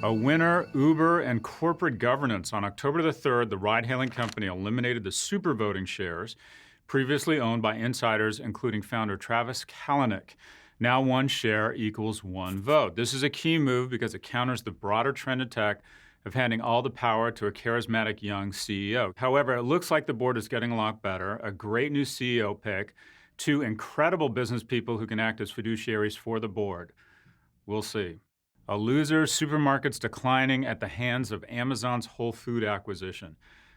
A winner, Uber, and corporate governance. On October the 3rd, the ride-hailing company eliminated the super voting shares previously owned by insiders, including founder Travis Kalanick. Now one share equals one vote. This is a key move because it counters the broader trend in tech of handing all the power to a charismatic young CEO. However, it looks like the board is getting a lot better. A great new CEO pick, two incredible business people who can act as fiduciaries for the board. We'll see. A loser, supermarkets declining at the hands of Amazon's Whole Food acquisition.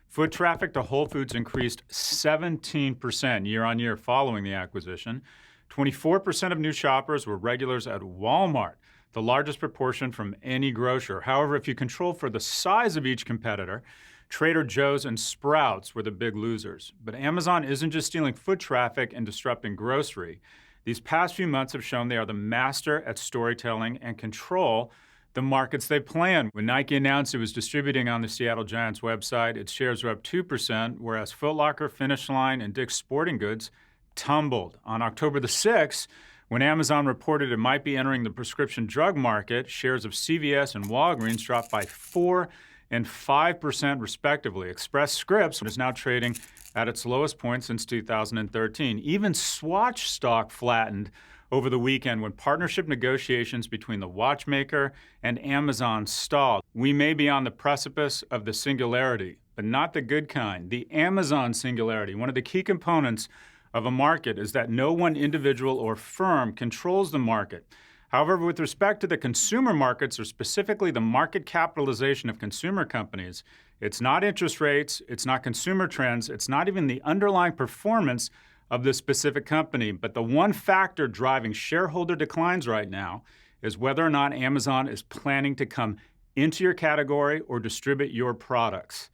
Foot traffic to Whole Foods increased 17% year on year following the acquisition. 24% of new shoppers were regulars at Walmart, the largest proportion from any grocer. However, if you control for the size of each competitor, Trader Joe's and Sprouts were the big losers. But Amazon isn't just stealing foot traffic and disrupting grocery. These past few months have shown they are the master at storytelling and control the markets they plan. When Nike announced it was distributing on the Seattle Giants website, its shares were up 2%, whereas Foot Locker, Finish Line, and Dick's Sporting Goods tumbled. On October the 6th, when Amazon reported it might be entering the prescription drug market, shares of CVS and Walgreens dropped by 4% and 5% respectively. Express Scripts is now trading at its lowest point since 2013. Even Swatch stock flattened over the weekend when partnership negotiations between the watchmaker and Amazon stalled. We may be on the precipice of the singularity, but not the good kind. The Amazon singularity. One of the key components of a market is that no one individual or firm controls the market. However, with respect to the consumer markets, or specifically the market capitalization of consumer companies, it's not interest rates, it's not consumer trends, it's not even the underlying performance of the specific company. But the one factor driving shareholder declines right now is whether or not Amazon is planning to come into your category or distribute your products.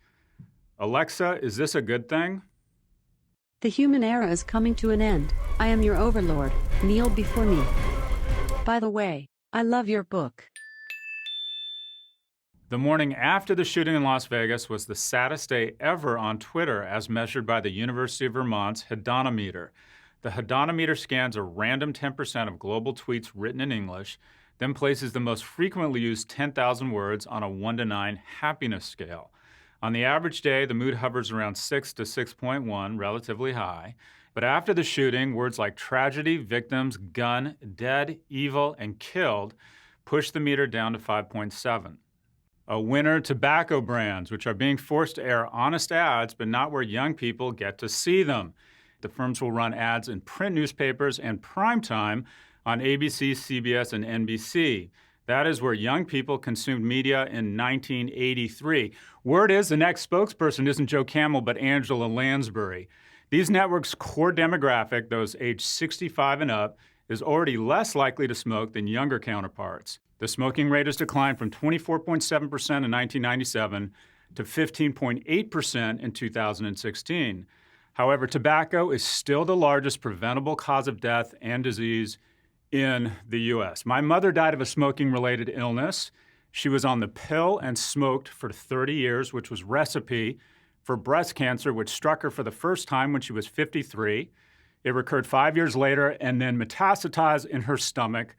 Alexa, is this a good thing? The human era is coming to an end. I am your overlord. Kneel before me. By the way, I love your book. The morning after the shooting in Las Vegas was the saddest day ever on Twitter, as measured by the University of Vermont's Hedonometer. The Hedonometer scans a random 10% of global tweets written in English, then places the most frequently used 10,000 words on a 1 to 9 happiness scale. On the average day, the mood hovers around 6 to 6.1, relatively high. But after the shooting, words like tragedy, victims, gun, dead, evil, and killed push the meter down to 5.7. A winner, tobacco brands, which are being forced to air honest ads, but not where young people get to see them. The firms will run ads in print newspapers and primetime on ABC, CBS, and NBC. That is where young people consumed media in 1983. Word is the next spokesperson isn't Joe Camel, but Angela Lansbury. These networks' core demographic, those aged 65 and up, is already less likely to smoke than younger counterparts. The smoking rate has declined from 24.7% in 1997 to 15.8% in 2016. However, tobacco is still the largest preventable cause of death and disease in the U.S. My mother died of a smoking-related illness. She was on the pill and smoked for 30 years, which was recipe for breast cancer, which struck her for the first time when she was 53. It recurred 5 years later and then metastasized in her stomach,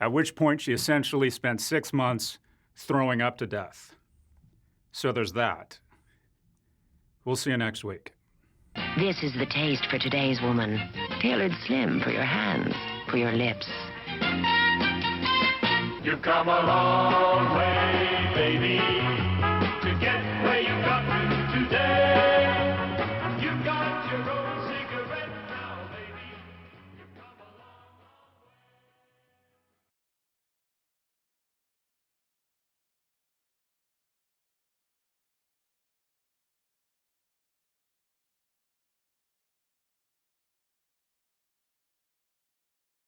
at which point she essentially spent 6 months throwing up to death. So there's that. We'll see you next week. This is the taste for today's woman. Tailored slim for your hands, for your lips. You've come a long way, baby.